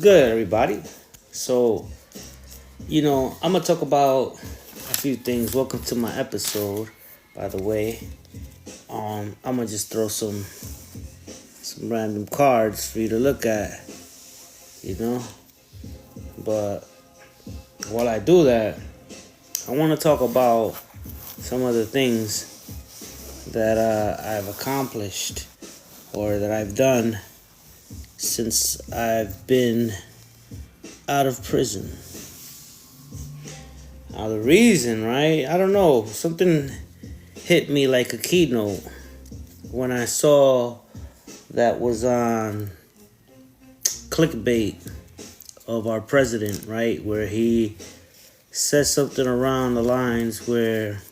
good, everybody? So, I'm gonna talk about a few things. Welcome to my episode, by the way. I'm gonna just throw some random cards for you to look at, But while I do that, I want to talk about some of the things that I've accomplished or that I've done since I've been out of prison. Now the reason, right? I don't know. Something hit me like a keynote when I saw that was on clickbait of our president, right? Where he said something around the lines where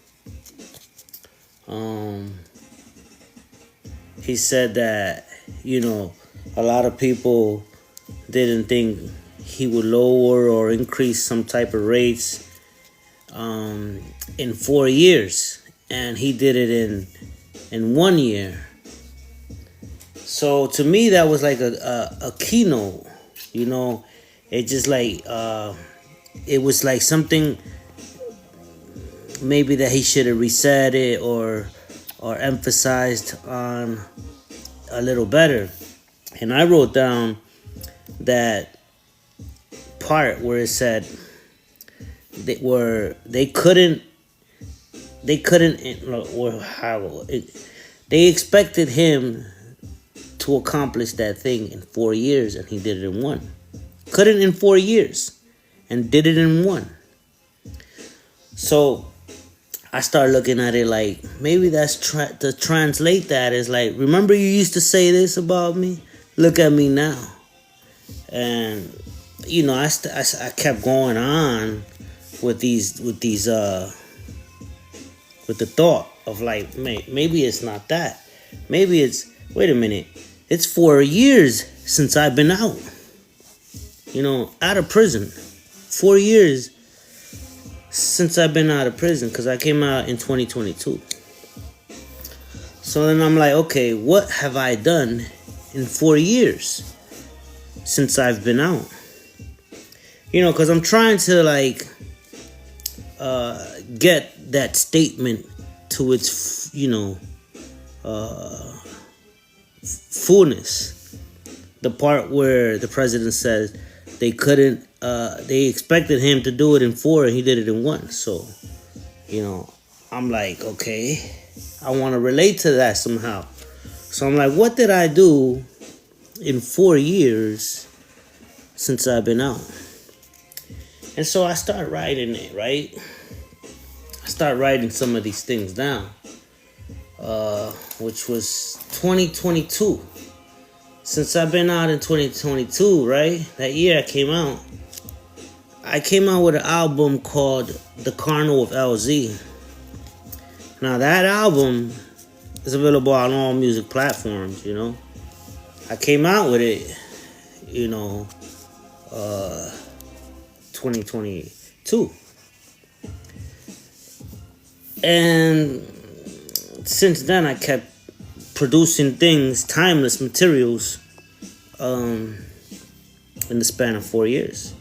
he said that, a lot of people didn't think he would lower or increase some type of rates in 4 years, and he did it in 1 year. So to me, that was like a keynote, It just like it was like something maybe that he should have reset it or emphasized on a little better. And I wrote down that part where it said they expected him to accomplish that thing in 4 years, and he did it in 1. Couldn't in 4 years, and did it in 1. So I started looking at it like, maybe that's to translate that is like, remember you used to say this about me? Look at me now. And I kept going on with the thought of like, maybe it's not that. Maybe it's, wait a minute, it's 4 years since I've been out. Out of prison. 4 years since I've been out of prison, because I came out in 2022. So then I'm like, okay, what have I done in 4 years since I've been out? Because I'm trying to like get that statement to its, fullness. The part where the president says they expected him to do it in 4 and he did it in 1. So, I'm like, okay, I want to relate to that somehow. So I'm like, what did I do in 4 years since I've been out? And so I start writing it, right? I start writing some of these things down, which was 2022. Since I've been out in 2022, right? That year I came out with an album called The Carnal of LZ. Now that album is available on all music platforms, I came out with it, 2022. And since then I kept producing things, timeless materials, in the span of 4 years.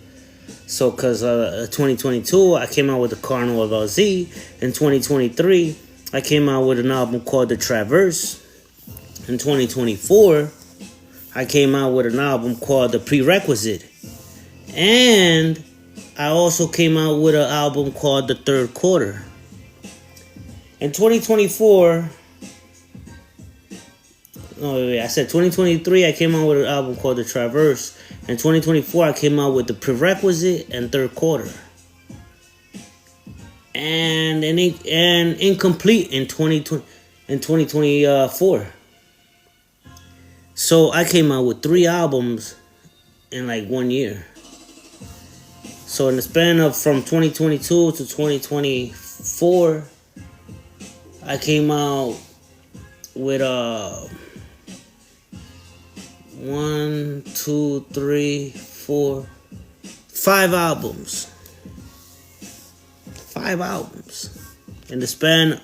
So, because 2022, I came out with The Carnal of LZ. In 2023, I came out with an album called The Traverse. In 2024, I came out with an album called The Prerequisite. And I also came out with an album called The Third Quarter. In 2024... I said 2023, I came out with an album called The Traverse. In 2024, I came out with The Prerequisite and Third Quarter. And Incomplete in 2024. So I came out with 3 albums in like 1 year. So in the span of from 2022 to 2024, I came out with 1, 2, 3, 4, 5 albums. 5 albums in the span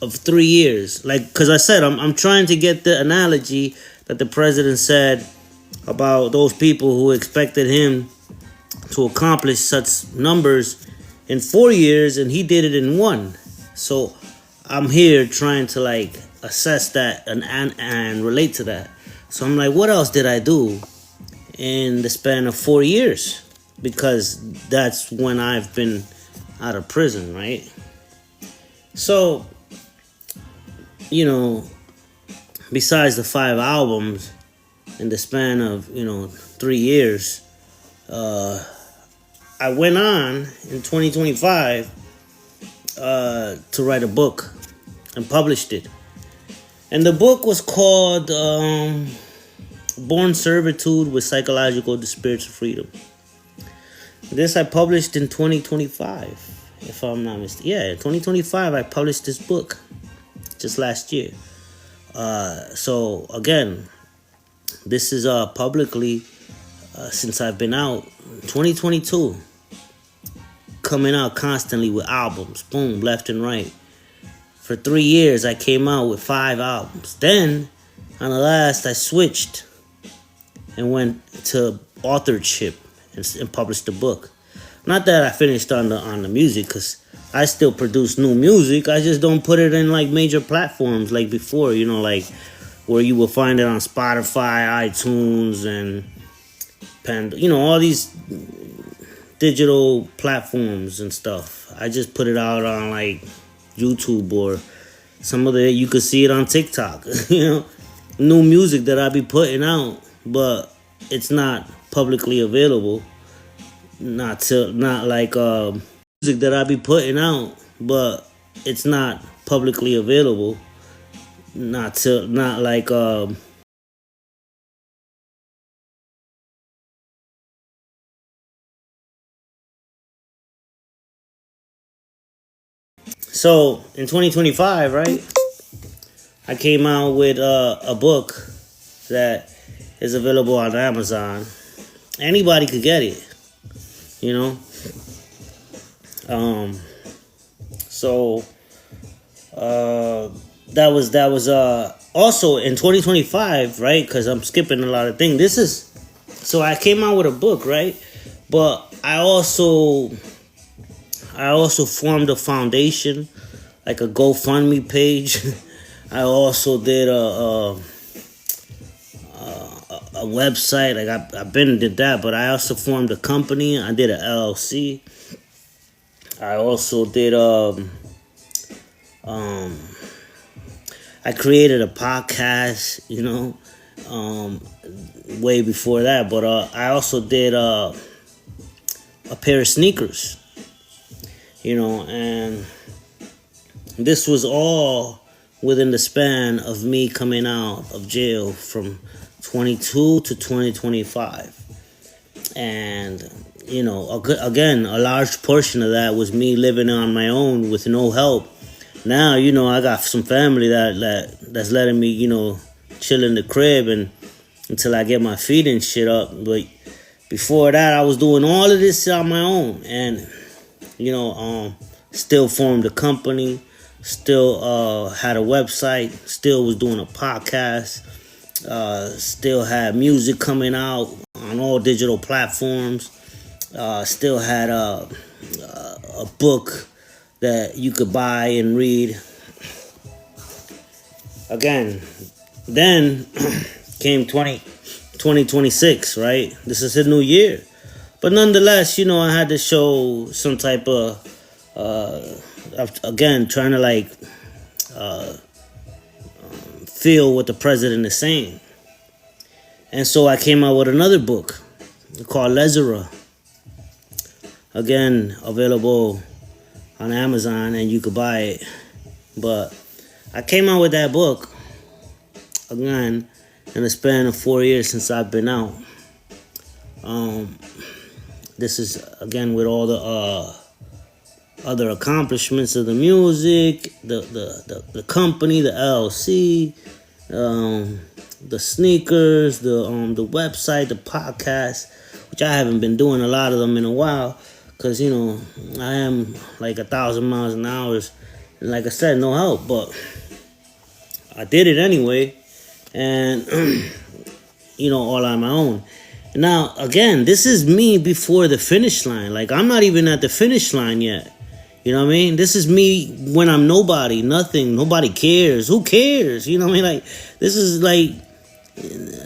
of 3 years. Like, because I said, I'm trying to get the analogy that the president said about those people who expected him to accomplish such numbers in 4 years, and he did it in one. So I'm here trying to like assess that and relate to that. So I'm like, what else did I do in the span of 4 years? Because that's when I've been out of prison, right? So, besides the 5 albums in the span of 3 years, I went on in 2025 to write a book and published it. And the book was called Born Servitude with Psychological Spiritual Freedom. This I published in 2025, if I'm not mistaken. Yeah, in 2025 I published this book just last year. So again, this is publicly since I've been out 2022, coming out constantly with albums, boom, left and right. For 3 years I came out with 5 albums. Then on the last I switched and went to authorship and published the book. Not that I finished on the music, because I still produce new music. I just don't put it in like major platforms like before, like where you will find it on Spotify, iTunes, and all these digital platforms and stuff. I just put it out on like YouTube, or some of you could see it on TikTok. New music that I be putting out, but it's not publicly available. Not like music that I be putting out, but it's not publicly available. Not like So in 2025, right, I came out with a book that is available on Amazon. Anybody could get it, So that was also in 2025, right? Because I'm skipping a lot of things. So I came out with a book, right? But I also formed a foundation, like a GoFundMe page. I also did a website. Like I've been did that, but I also formed a company. I did an LLC. I also did I created a podcast, way before that. But I also did a pair of sneakers, and this was all within the span of me coming out of jail from 22 to 2025. And, again, a large portion of that was me living on my own with no help. Now, I got some family that's letting me, chill in the crib and until I get my feet and shit up. But before that, I was doing all of this on my own. And, still formed a company, still had a website, still was doing a podcast, still had music coming out on all digital platforms, still had a book that you could buy and read. Again, then came 2026, right? This is a new year. But nonetheless, I had to show some type of, again, trying to like feel what the president is saying. And so I came out with another book called Lezera. Again, available on Amazon and you could buy it. But I came out with that book, again, in the span of 4 years since I've been out. This is, again, with all the other accomplishments of the music, the company, the LLC, the sneakers, the website, the podcast, which I haven't been doing a lot of them in a while, because I am like 1,000 miles an hour, and like I said, no help, but I did it anyway, and all on my own. Now, again, this is me before the finish line. Like, I'm not even at the finish line yet. You know what I mean? This is me when I'm nobody, nothing, nobody cares. Who cares? You know what I mean? Like, this is like,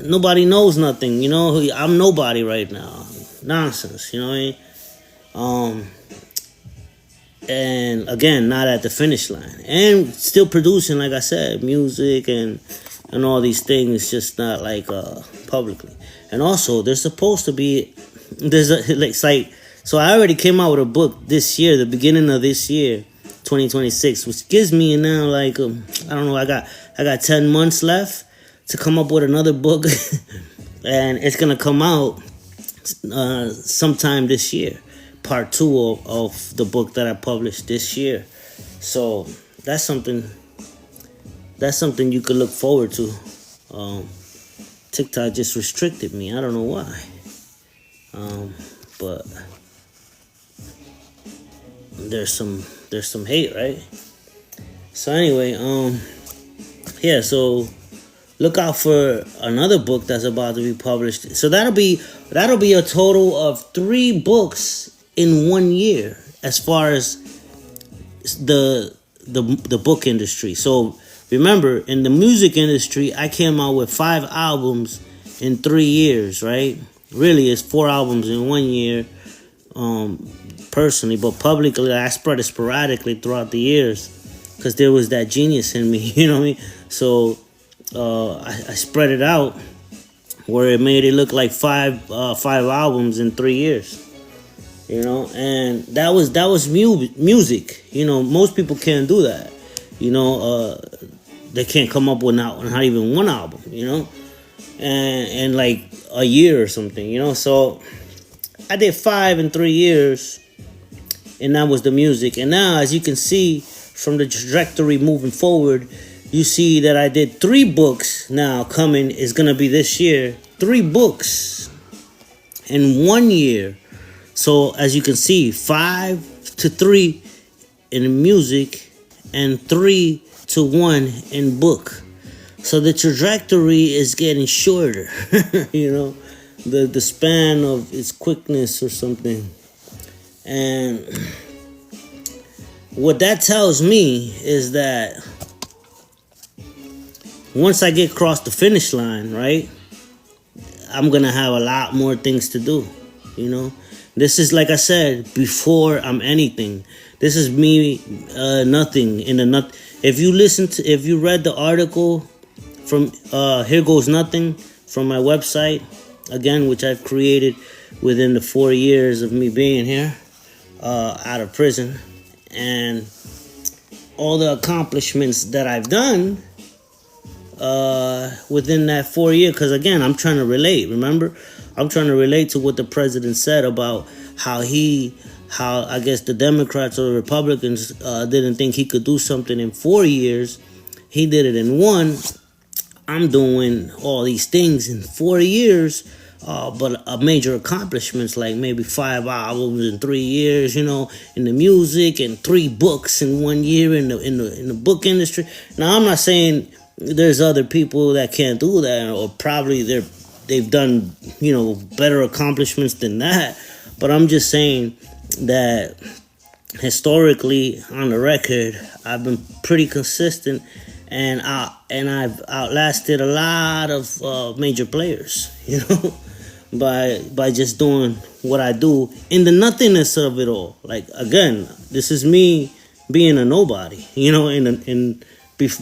nobody knows nothing. I'm nobody right now. Nonsense. You know what I mean? And again, not at the finish line, and still producing, like I said, music and all these things, just not like publicly. And also, there's supposed to be so I already came out with a book this year, the beginning of this year, 2026, which gives me now like I don't know, I got 10 months left to come up with another book, and it's gonna come out sometime this year. Part 2 of the book that I published this year. So that's something you could look forward to. TikTok just restricted me. I don't know why. But there's some hate, right? So anyway, yeah, so look out for another book that's about to be published. So that'll be a total of 3 books in 1 year, as far as the book industry. So remember, in the music industry, I came out with 5 albums in 3 years, right? Really, it's 4 albums in 1 year, personally, but publicly, I spread it sporadically throughout the years, because there was that genius in me, you know what I mean? So I spread it out where it made it look like 5 albums in 3 years. And that was music. Most people can't do that. They can't come up with not even 1 album. And like a year or something. So I did 5 in 3 years, and that was the music. And now, as you can see from the trajectory moving forward, you see that I did 3 books now coming. Is gonna be this year. 3 books in 1 year. So as you can see, 5 to 3 in music and 3 to 1 in book. So the trajectory is getting shorter, the span of its quickness or something. And what that tells me is that once I get across the finish line, right, I'm going to have a lot more things to do, This is, like I said, before I'm anything. This is me, nothing in the not. If you read the article from Here Goes Nothing from my website, again, which I've created within the 4 years of me being here, out of prison, and all the accomplishments that I've done within that 4 years. Because again, I'm trying to relate. Remember, I'm trying to relate to what the president said about how I guess the Democrats or the Republicans didn't think he could do something in 4 years. He did it in 1. I'm doing all these things in 4 years, but major accomplishments like maybe 5 albums in 3 years, in the music, and 3 books in 1 year in the book industry. Now, I'm not saying there's other people that can't do that, or probably they've done, better accomplishments than that. But I'm just saying that historically, on the record, I've been pretty consistent, and I've outlasted a lot of major players, by just doing what I do in the nothingness of it all. Like, again, this is me being a nobody,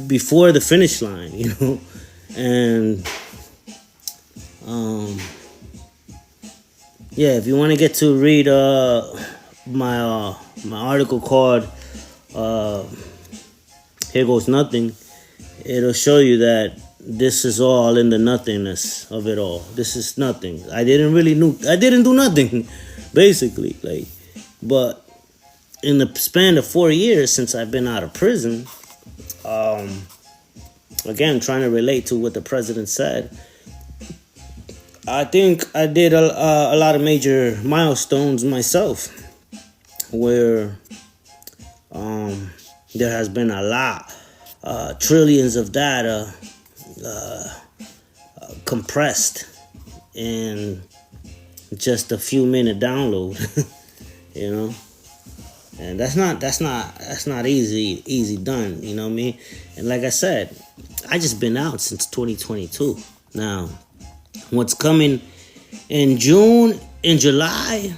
before the finish line, and yeah, if you want to get to read my article called Here Goes Nothing, it'll show you that this is all in the nothingness of it all. This is nothing. I didn't do nothing, basically. But in the span of 4 years since I've been out of prison, again, trying to relate to what the president said, I think I did a lot of major milestones myself, where there has been a lot, trillions of data compressed in just a few minute download. You know, and that's not easy done. You know what I mean? And like I said, I just been out since 2022. Now, what's coming in June, in July,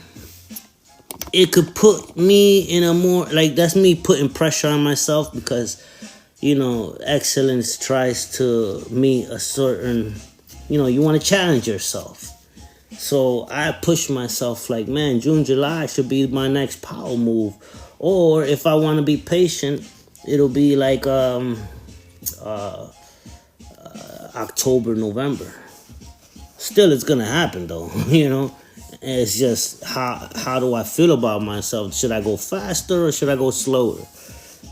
it could put me in a more, like, that's me putting pressure on myself because, you know, excellence tries to meet a certain, you know, you want to challenge yourself. So I push myself like, man, June, July should be my next power move. Or if I want to be patient, it'll be like October, November. Still, it's going to happen though, you know. It's just how do I feel about myself? Should I go faster or should I go slower?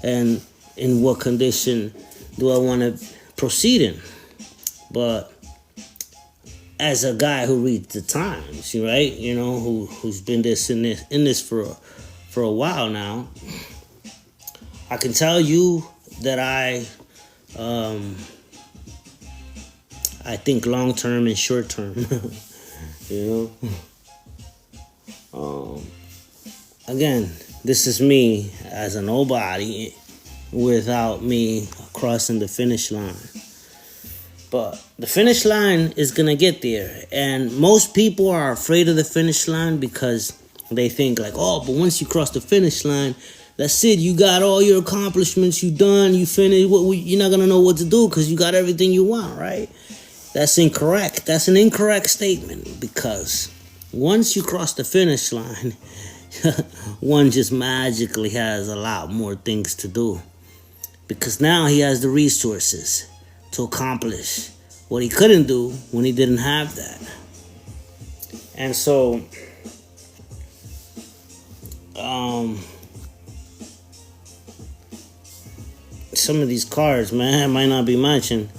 And in what condition do I want to proceed in? But as a guy who reads the Times, right? You know, who's been in this for a while now, I can tell you that I think long term and short term. You know. Again, this is me as a nobody without me crossing the finish line. But the finish line is going to get there. And most people are afraid of the finish line because they think like, oh, but once you cross the finish line, that's it. You got all your accomplishments. You done. You finished. You're not going to know what to do because you got everything you want, right? That's incorrect. That's an incorrect statement because once you cross the finish line, one just magically has a lot more things to do because now he has the resources to accomplish what he couldn't do when he didn't have that. And so some of these cards, man, might not be matching.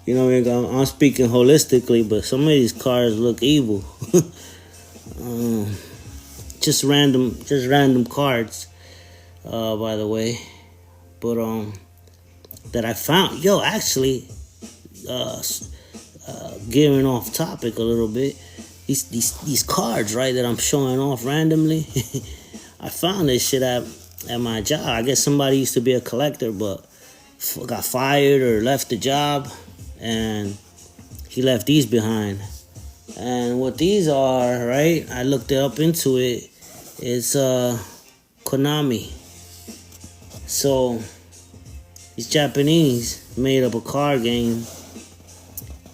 You know, I'm speaking holistically, but some of these cards look evil. Just random cards, by the way. But that I found, actually, getting off topic a little bit. These cards, right, that I'm showing off randomly. I found this shit at my job. I guess somebody used to be a collector, but got fired or left the job, and he left these behind. And what these are, right? I looked up into it. It's Konami. So these Japanese made up a card game,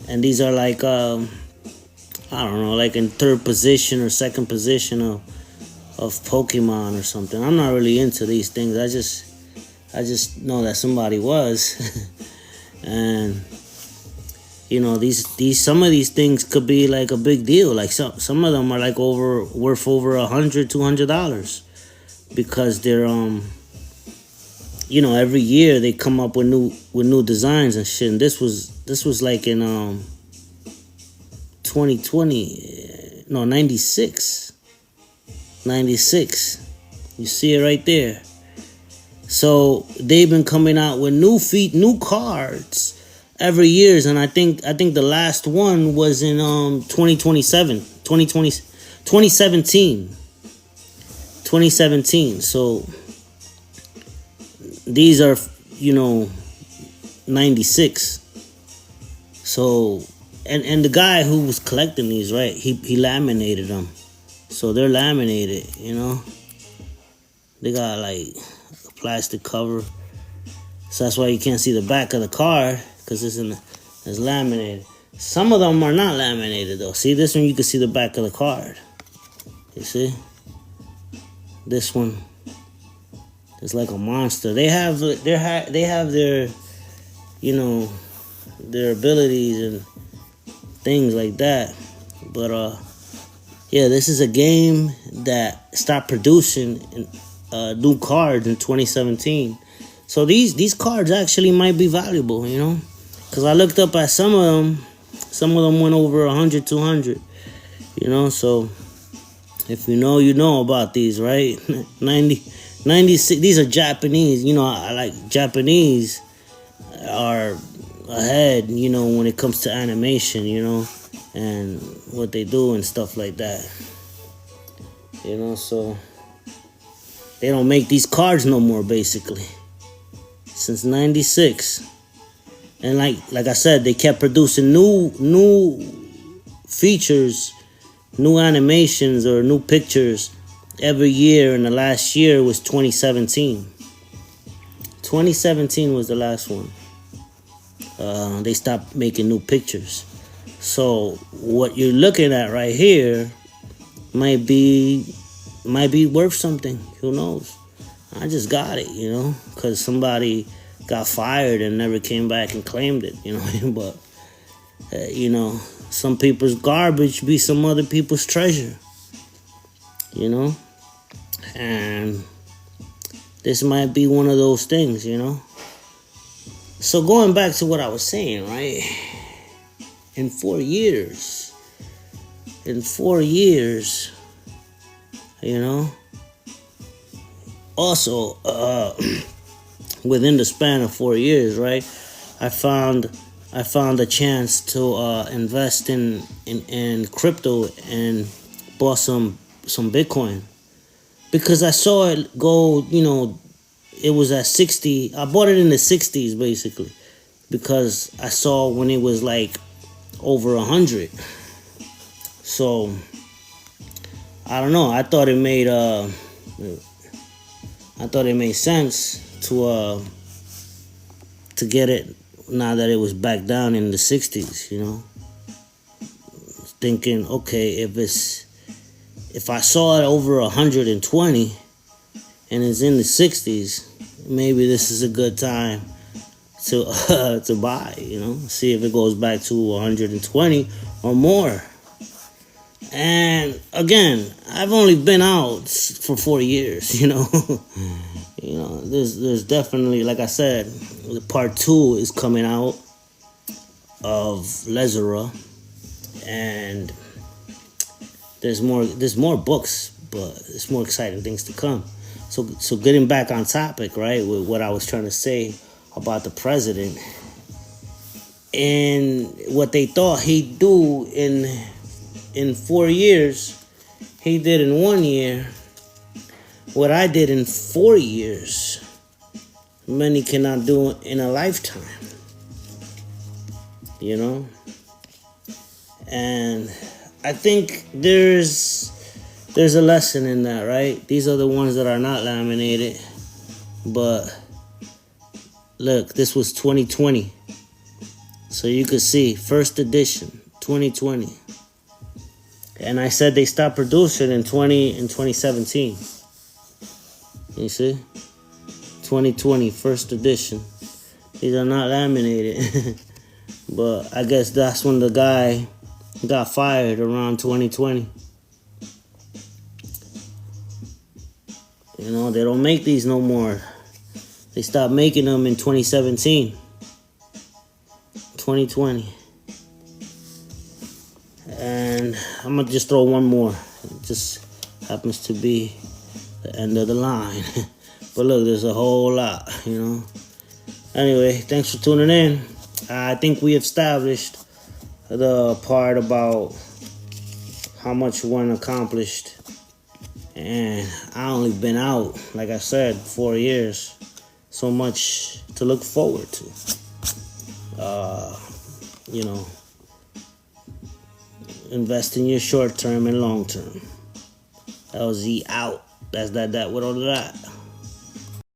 and these are like I don't know, like in third position or second position of Pokemon or something. I'm not really into these things. I just know that somebody was, and you know, these some of these things could be like a big deal. Like some of them are like worth over $100-$200 because they're you know, every year they come up with new designs and shit. And this was like in 2020, no, 96. You see it right there. So they've been coming out with new cards every year, and I think the last one was in 2017. So these are, you know, 96. So and the guy who was collecting these, right, he laminated them. So they're laminated, you know. They got like a plastic cover. So that's why you can't see the back of the card, because it's laminated. Some of them are not laminated though. See, this one you can see the back of the card. You see? This one is like a monster. They have their, you know, their abilities and things like that. But yeah, this is a game that stopped producing new cards in 2017. So these cards actually might be valuable, you know, because I looked up at some of them. Some of them went over 100, 200, you know. So if you know about these, right? 96. These are Japanese. You know, I like Japanese are ahead, you know, when it comes to animation, you know, and what they do and stuff like that. So they don't make these cards no more, basically, since '96. And like I said, they kept producing new features, new animations or new pictures every year, and the last year was 2017. 2017 was the last one. They stopped making new pictures. So what you're looking at right here might be worth something. Who knows? I just got it, because somebody got fired and never came back and claimed it, But some people's garbage be some other people's treasure, And this might be one of those things, So going back to what I was saying, right? In 4 years, Also, within the span of 4 years, right? I found a chance to invest in crypto and bought some Bitcoin, because I saw it go. It was at 60. I bought it in the 60s basically, because I saw when it was like over 100. So I don't know. I thought it made sense to get it now that it was back down in the 60s. Thinking, okay, if I saw it over 120 and it's in the 60s, maybe this is a good time to buy. See if it goes back to 120 or more. And again, I've only been out for 4 years, There's definitely, like I said, part 2 is coming out of Lezera, and there's more books, but there's more exciting things to come. So getting back on topic, right, with what I was trying to say about the president and what they thought he'd do in 4 years, he did in 1 year what I did in 4 years. Many cannot do in a lifetime. And I think there's a lesson in that, right? These are the ones that are not laminated. But look, this was 2020. So you could see, first edition, 2020. And I said they stopped producing in 2017. You see? 2020, first edition. These are not laminated. But I guess that's when the guy got fired, around 2020. They don't make these no more. They stopped making them in 2017. 2020. And I'm going to just throw one more. It just happens to be the end of the line. But look, there's a whole lot, Anyway, thanks for tuning in. I think we established the part about how much one accomplished. And I only been out, like I said, 4 years. So much to look forward to. Invest in your short term and long term. LZ out. That's that with all of that.